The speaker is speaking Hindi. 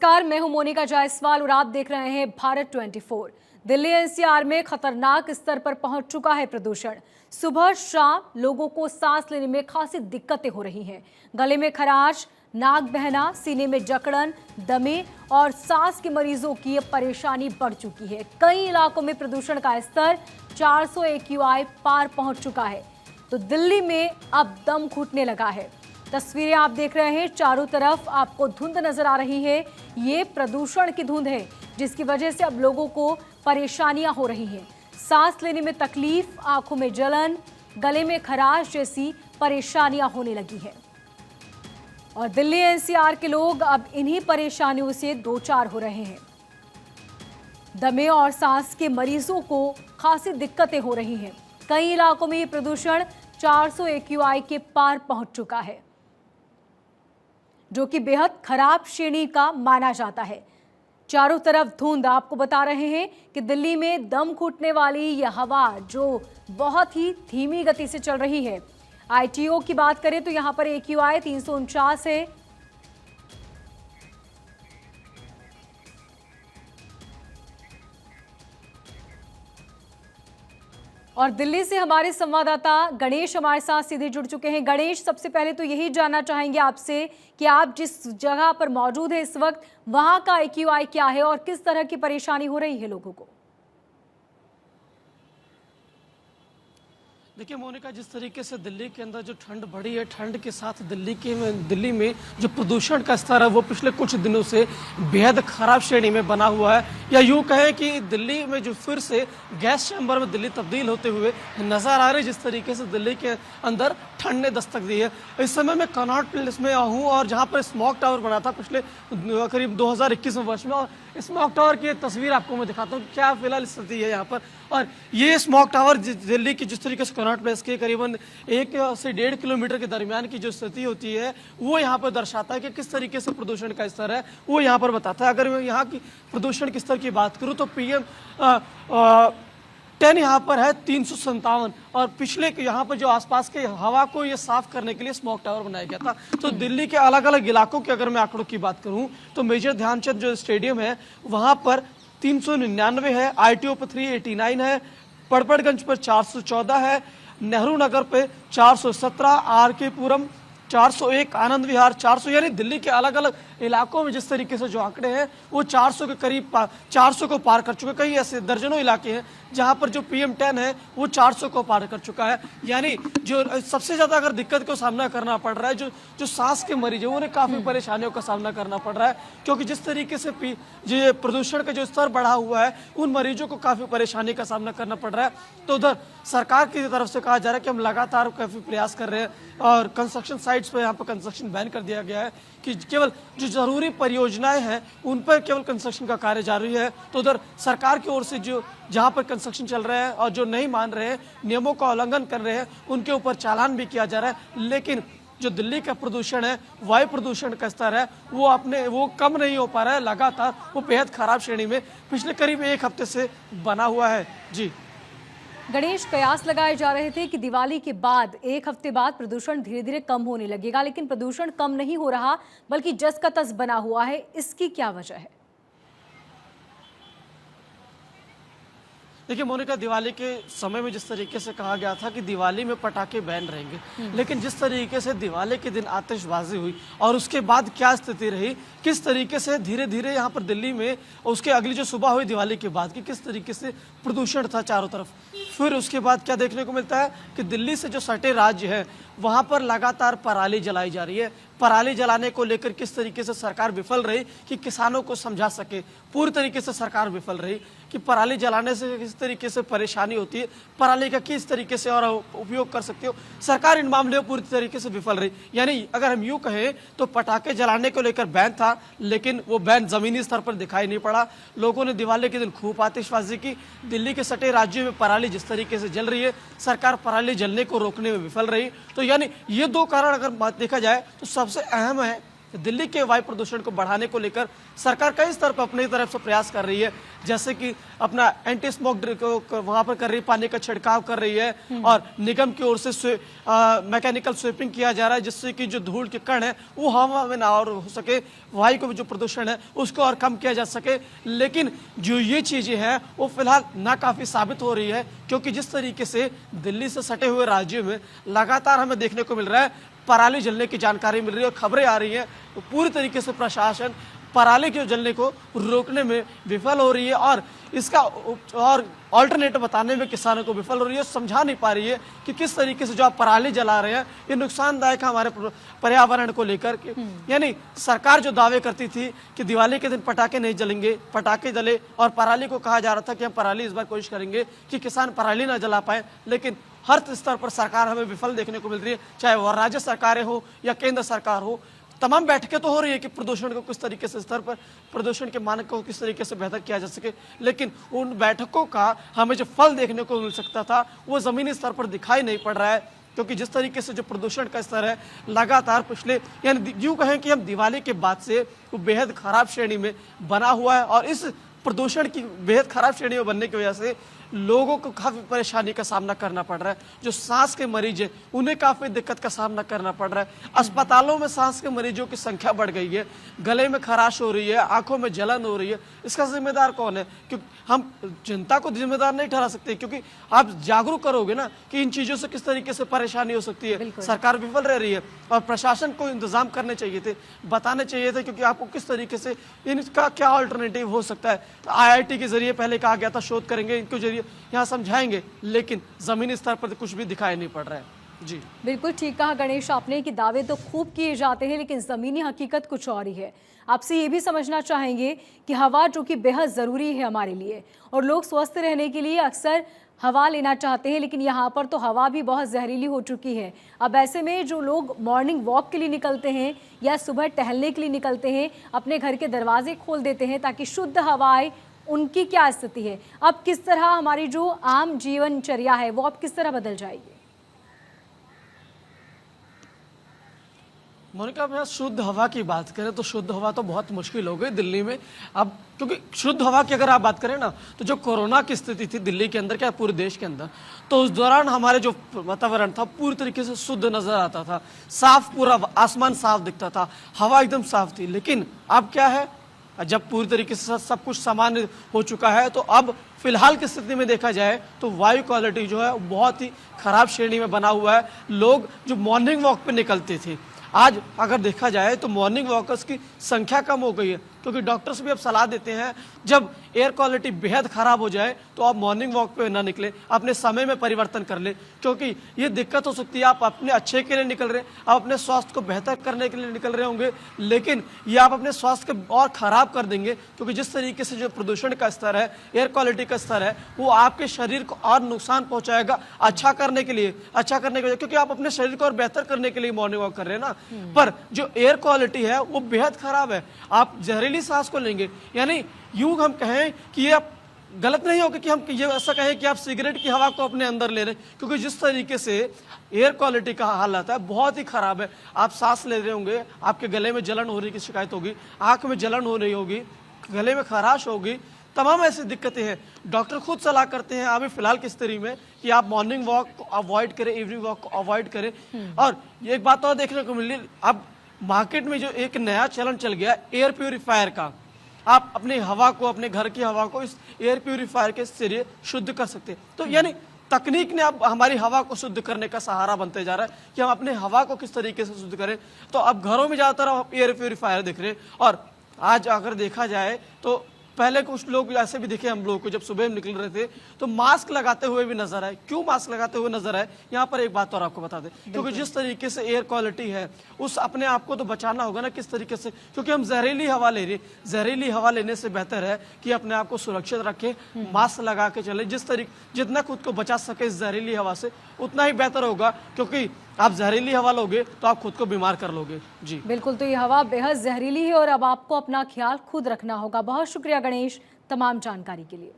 नमस्कार, मैं हूं मोनिका जायसवाल और आप देख रहे हैं भारत 24। दिल्ली एनसीआर में खतरनाक स्तर पर पहुंच चुका है प्रदूषण। सुबह शाम लोगों को सांस लेने में खासी दिक्कतें हो रही हैं। गले में खराश, नाक बहना, सीने में जकड़न, दमे और सांस के मरीजों की ये परेशानी बढ़ चुकी है। कई इलाकों में प्रदूषण का स्तर 400 AQI पार पहुंच चुका है। तो दिल्ली में अब दम घुटने लगा है। तस्वीरें आप देख रहे हैं, चारों तरफ आपको धुंध नजर आ रही है। ये प्रदूषण की धुंध है जिसकी वजह से अब लोगों को परेशानियां हो रही हैं। सांस लेने में तकलीफ, आंखों में जलन, गले में खराश जैसी परेशानियां होने लगी है। और दिल्ली एनसीआर के लोग अब इन्हीं परेशानियों से दो चार हो रहे हैं। दमे और सांस के मरीजों को खासी दिक्कतें हो रही हैं। कई इलाकों में ये प्रदूषण 400 AQI के पार पहुंच चुका है, जो कि बेहद खराब श्रेणी का माना जाता है। चारों तरफ धुंध। आपको बता रहे हैं कि दिल्ली में दम घुटने वाली यह हवा जो बहुत ही धीमी गति से चल रही है। ITO की बात करें तो यहां पर AQI 349 है। और दिल्ली से हमारे संवाददाता गणेश हमारे साथ सीधे जुड़ चुके हैं। गणेश, सबसे पहले तो यही जानना चाहेंगे आपसे कि आप जिस जगह पर मौजूद है इस वक्त, वहां का AQI क्या है और किस तरह की परेशानी हो रही है लोगों को? देखिए मोनिका, जिस तरीके से दिल्ली के अंदर जो ठंड बढ़ी है, ठंड के साथ दिल्ली में जो प्रदूषण का स्तर है वो पिछले कुछ दिनों से बेहद खराब श्रेणी में बना हुआ है। या यूँ कहें कि दिल्ली में जो फिर से गैस चैम्बर में दिल्ली तब्दील होते हुए नजर आ रही है। जिस तरीके से दिल्ली के अंदर ठंड ने दस्तक दी है। इस समय मैं कनॉट प्लेस में हूँ और जहाँ पर स्मॉग टावर बना था पिछले करीब 2021 वर्ष में, और स्मॉग टावर की तस्वीर आपको मैं दिखाता हूँ क्या फिलहाल स्थिति है यहाँ पर। और ये स्मॉग टावर दिल्ली की जिस तरीके से कनॉट प्लेस के करीबन 1 से 1.5 किलोमीटर के दरमियान की जो स्थिति होती है वो यहाँ पर दर्शाता है कि किस तरीके से प्रदूषण का स्तर है, वो यहाँ पर बताता है। अगर मैं यहाँ की प्रदूषण के स्तर की बात करूँ तो PM 10 यहाँ पर है 357, और पिछले यहाँ पर जो आसपास के हवा को ये साफ करने के लिए स्मॉग टावर बनाया गया था। तो दिल्ली के अलग अलग इलाकों के अगर मैं आंकड़ों की बात करूँ तो मेजर ध्यानचंद जो स्टेडियम है वहाँ पर 399 है, ITO पर 389 है, पड़पड़गंज पर 414 है, नेहरू नगर पे 417, RK पुरम 401, आनंद विहार 400, यानी दिल्ली के अलग अलग इलाकों में जिस तरीके से जो आंकड़े हैं वो 400 के करीब 400 को पार कर चुके। कई ऐसे दर्जनों इलाके हैं जहां पर जो PM 10 है वो 400 को पार कर चुका है। यानी जो सबसे ज्यादा अगर दिक्कत को सामना करना पड़ रहा है जो सांस के मरीज है उन्हें काफी परेशानियों का सामना करना पड़ रहा है, क्योंकि जिस तरीके से जो प्रदूषण का जो स्तर बढ़ा हुआ है उन मरीजों को काफी परेशानी का सामना करना पड़ रहा है। तो उधर सरकार की तरफ से कहा जा रहा है कि हम लगातार काफी प्रयास कर रहे हैं और कंस्ट्रक्शन साइट्स पर यहाँ पर कंस्ट्रक्शन बैन कर दिया गया है कि केवल जो जरूरी परियोजनाएं हैं उन पर केवल कंस्ट्रक्शन का कार्य जारी है। तो उधर सरकार की ओर से जो जहां पर कंस्ट्रक्शन चल रहे हैं और जो नहीं मान रहे हैं, नियमों का उल्लंघन कर रहे हैं, उनके ऊपर चालान भी किया जा रहा है। लेकिन जो दिल्ली का प्रदूषण है, वायु प्रदूषण का स्तर है, वो कम नहीं हो पा रहा है। लगातार वो बेहद खराब श्रेणी में पिछले करीब 1 हफ्ते से बना हुआ है। जी गणेश, कयास लगाए जा रहे थे कि दिवाली के बाद 1 हफ्ते बाद प्रदूषण धीरे धीरे कम होने लगेगा, लेकिन प्रदूषण कम नहीं हो रहा बल्कि जस का तस बना हुआ है। इसकी क्या वजह है? देखिए मोनिका, दिवाली के समय में जिस तरीके से कहा गया था कि दिवाली में पटाखे बैन रहेंगे, लेकिन जिस तरीके से दिवाली के दिन आतिशबाजी हुई और उसके बाद क्या स्थिति रही, किस तरीके से धीरे धीरे यहाँ पर दिल्ली में उसके अगली जो सुबह हुई दिवाली के बाद की किस तरीके से प्रदूषण था चारों तरफ। फिर उसके बाद क्या देखने को मिलता है कि दिल्ली से जो सटे राज्य है वहाँ पर लगातार पराली जलाई जा रही है। पराली जलाने को लेकर किस तरीके से सरकार विफल रही कि किसानों को समझा सके, पूरी तरीके से सरकार विफल रही कि पराली जलाने से किस तरीके से परेशानी होती है, पराली का किस तरीके से और उपयोग कर सकते हो, सरकार इन मामले में पूरी तरीके से विफल रही। यानी अगर हम यूँ कहें तो पटाखे जलाने को लेकर बैन था, लेकिन वो बैन जमीनी स्तर पर दिखाई नहीं पड़ा। लोगों ने दिवाली के दिन खूब आतिशबाजी की। दिल्ली के सटे राज्यों में पराली जिस तरीके से जल रही है, सरकार पराली जलने को रोकने में विफल रही। तो यानी ये 2 कारण अगर बात देखा जाए तो सबसे अहम है दिल्ली के वायु प्रदूषण को बढ़ाने को लेकर सरकार कई स्तर पर अपनी तरफ से प्रयास कर रही है, जैसे कि अपना एंटी स्मोक को वहां पर कर रही है, पानी का छिड़काव कर रही है और निगम की ओर से मैकेनिकल स्वीपिंग किया जा रहा है, जिससे कि जो धूल के कण है वो हवा में ना और हो सके, वायु को जो प्रदूषण है उसको और कम किया जा सके। लेकिन जो ये चीजें हैं वो फिलहाल नाकाफी साबित हो रही है, क्योंकि जिस तरीके से दिल्ली से सटे हुए राज्यों में लगातार हमें देखने को मिल रहा है पराली जलने की जानकारी मिल रही है और खबरें आ रही हैं, तो पूरी तरीके से प्रशासन पराली के जलने को रोकने में विफल हो रही है और इसका और ऑल्टरनेटिव बताने में किसानों को विफल हो रही है, समझा नहीं पा रही है कि किस तरीके से जो आप पराली जला रहे हैं ये नुकसानदायक है हमारे पर्यावरण को लेकर के। यानी सरकार जो दावे करती थी कि दिवाली के दिन पटाखे नहीं जलेंगे, पटाखे जले, और पराली को कहा जा रहा था कि हम पराली इस बार कोशिश करेंगे कि किसान पराली ना जला पाए, लेकिन हर स्तर पर सरकार हमें विफल देखने को मिल रही है, चाहे वह राज्य सरकारें हो या केंद्र सरकार हो। तमाम बैठकें तो हो रही है कि प्रदूषण को किस तरीके से स्तर पर प्रदूषण के मानक को किस तरीके से बेहतर किया जा सके, लेकिन उन बैठकों का हमें जो फल देखने को मिल सकता था वो जमीनी स्तर पर दिखाई नहीं पड़ रहा है, क्योंकि जिस तरीके से जो प्रदूषण का स्तर है लगातार पिछले, यानी यूं कहें कि हम दिवाली के बाद से वो बेहद खराब श्रेणी में बना हुआ है और इस प्रदूषण की बेहद खराब श्रेणी में बनने की वजह से लोगों को काफी परेशानी का सामना करना पड़ रहा है। जो सांस के मरीज हैं उन्हें काफी दिक्कत का सामना करना पड़ रहा है। अस्पतालों में सांस के मरीजों की संख्या बढ़ गई है, गले में खराश हो रही है, आंखों में जलन हो रही है। इसका जिम्मेदार कौन है? क्योंकि हम जनता को जिम्मेदार नहीं ठहरा सकते, क्योंकि आप जागरूक करोगे ना कि इन चीजों से किस तरीके से परेशानी हो सकती है। सरकार विफल रह रही है और प्रशासन को इंतजाम करने चाहिए थे, बताने चाहिए थे, क्योंकि आपको किस तरीके से इनका क्या ऑल्टरनेटिव हो सकता है। तो IIT के जरिए पहले कहा गया था शोध करेंगे, इनके जरिए यहाँ समझाएंगे, लेकिन जमीनी स्तर पर कुछ भी दिखाई नहीं पड़ रहा है। जी बिल्कुल ठीक कहा गणेश आपने कि दावे तो खूब किए जाते हैं, लेकिन ज़मीनी हकीकत कुछ और ही है। आपसे ये भी समझना चाहेंगे कि हवा जो कि बेहद ज़रूरी है हमारे लिए और लोग स्वस्थ रहने के लिए अक्सर हवा लेना चाहते हैं, लेकिन यहाँ पर तो हवा भी बहुत जहरीली हो चुकी है। अब ऐसे में जो लोग मॉर्निंग वॉक के लिए निकलते हैं या सुबह टहलने के लिए निकलते हैं, अपने घर के दरवाजे खोल देते हैं ताकि शुद्ध हवा आए, उनकी क्या स्थिति है? अब किस तरह हमारी जो आम जीवनचर्या है वो अब किस तरह बदल जाएगी? मोनिका, अब यहाँ शुद्ध हवा की बात करें तो शुद्ध हवा तो बहुत मुश्किल हो गई दिल्ली में अब, क्योंकि शुद्ध हवा की अगर आप बात करें ना तो जो कोरोना की स्थिति थी दिल्ली के अंदर, क्या पूरे देश के अंदर, तो उस दौरान हमारे जो वातावरण था पूरी तरीके से शुद्ध नजर आता था, साफ, पूरा आसमान साफ दिखता था, हवा एकदम साफ थी। लेकिन अब क्या है, जब पूरी तरीके से सब कुछ सामान्य हो चुका है, तो अब फिलहाल की स्थिति में देखा जाए तो वायु क्वालिटी जो है बहुत ही खराब श्रेणी में बना हुआ है। लोग जो मॉर्निंग वॉक पे निकलते थे, आज अगर देखा जाए तो मॉर्निंग वॉकर्स की संख्या कम हो गई है, क्योंकि डॉक्टर्स भी अब सलाह देते हैं जब एयर क्वालिटी बेहद खराब हो जाए तो आप मॉर्निंग वॉक पे ना निकले, अपने समय में परिवर्तन कर ले, क्योंकि ये दिक्कत हो सकती है। आप अपने अच्छे के लिए निकल रहे, आप अपने स्वास्थ्य को बेहतर करने के लिए निकल रहे होंगे, लेकिन ये आप अपने स्वास्थ्य को और खराब कर देंगे, क्योंकि जिस तरीके से जो प्रदूषण का स्तर है, एयर क्वालिटी का स्तर है, वो आपके शरीर को और नुकसान पहुंचाएगा अच्छा करने के लिए, क्योंकि आप अपने शरीर को और बेहतर करने के लिए मॉर्निंग वॉक कर रहे हैं ना, पर जो एयर क्वालिटी है वो बेहद खराब है। आप जहरीली सांस को लेंगे, यानी यूं हम कहें कि ये आप गलत नहीं होगा कि हम ये ऐसा कहें कि आप सिगरेट की हवा को अपने अंदर ले रहे हैं, क्योंकि जिस तरीके से एयर क्वालिटी का हालत है बहुत ही खराब है। आप सांस ले रहे होंगे, आपके गले में जलन हो रही की शिकायत होगी, आंख में जलन हो रही होगी, गले में खराश होगी, तमाम ऐसी दिक्कतें हैं। डॉक्टर खुद सलाह करते हैं अभी फिलहाल की स्थिति में कि आप मॉर्निंग वॉक को अवॉइड करें, इवनिंग वॉक को अवॉइड करें। और एक बात और देखने को मिली, अब मार्केट में जो एक नया चलन चल गया एयर प्यूरिफायर का, आप अपनी हवा को, अपने घर की हवा को इस एयर प्यूरिफायर के जरिए शुद्ध कर सकते हैं। तो यानी तकनीक ने अब हमारी हवा को शुद्ध करने का सहारा बनते जा रहा है कि हम अपने हवा को किस तरीके से शुद्ध करें। तो अब घरों में ज्यादातर आप एयर प्यूरिफायर दिख रहे हैं। और आज अगर देखा जाए तो पहले कुछ लोग ऐसे भी दिखे हम लोग को, जब सुबह निकल रहे थे तो मास्क लगाते हुए भी नजर आए। क्यों मास्क लगाते हुए नजर आए? यहाँ पर एक बात और आपको बता दें, क्योंकि जिस तरीके से एयर क्वालिटी है उस अपने आप को तो बचाना होगा ना किस तरीके से, क्योंकि हम जहरीली हवा ले रहे हैं। जहरीली हवा लेने से बेहतर है कि अपने आप को सुरक्षित रखें, मास्क लगा के चले। जिस तरीके जितना खुद को बचा सके इस जहरीली हवा से उतना ही बेहतर होगा, क्योंकि आप जहरीली हवा लोगे तो आप खुद को बीमार कर लोगे। जी बिल्कुल, तो ये हवा बेहद जहरीली है और अब आपको अपना ख्याल खुद रखना होगा। बहुत शुक्रिया गणेश तमाम जानकारी के लिए।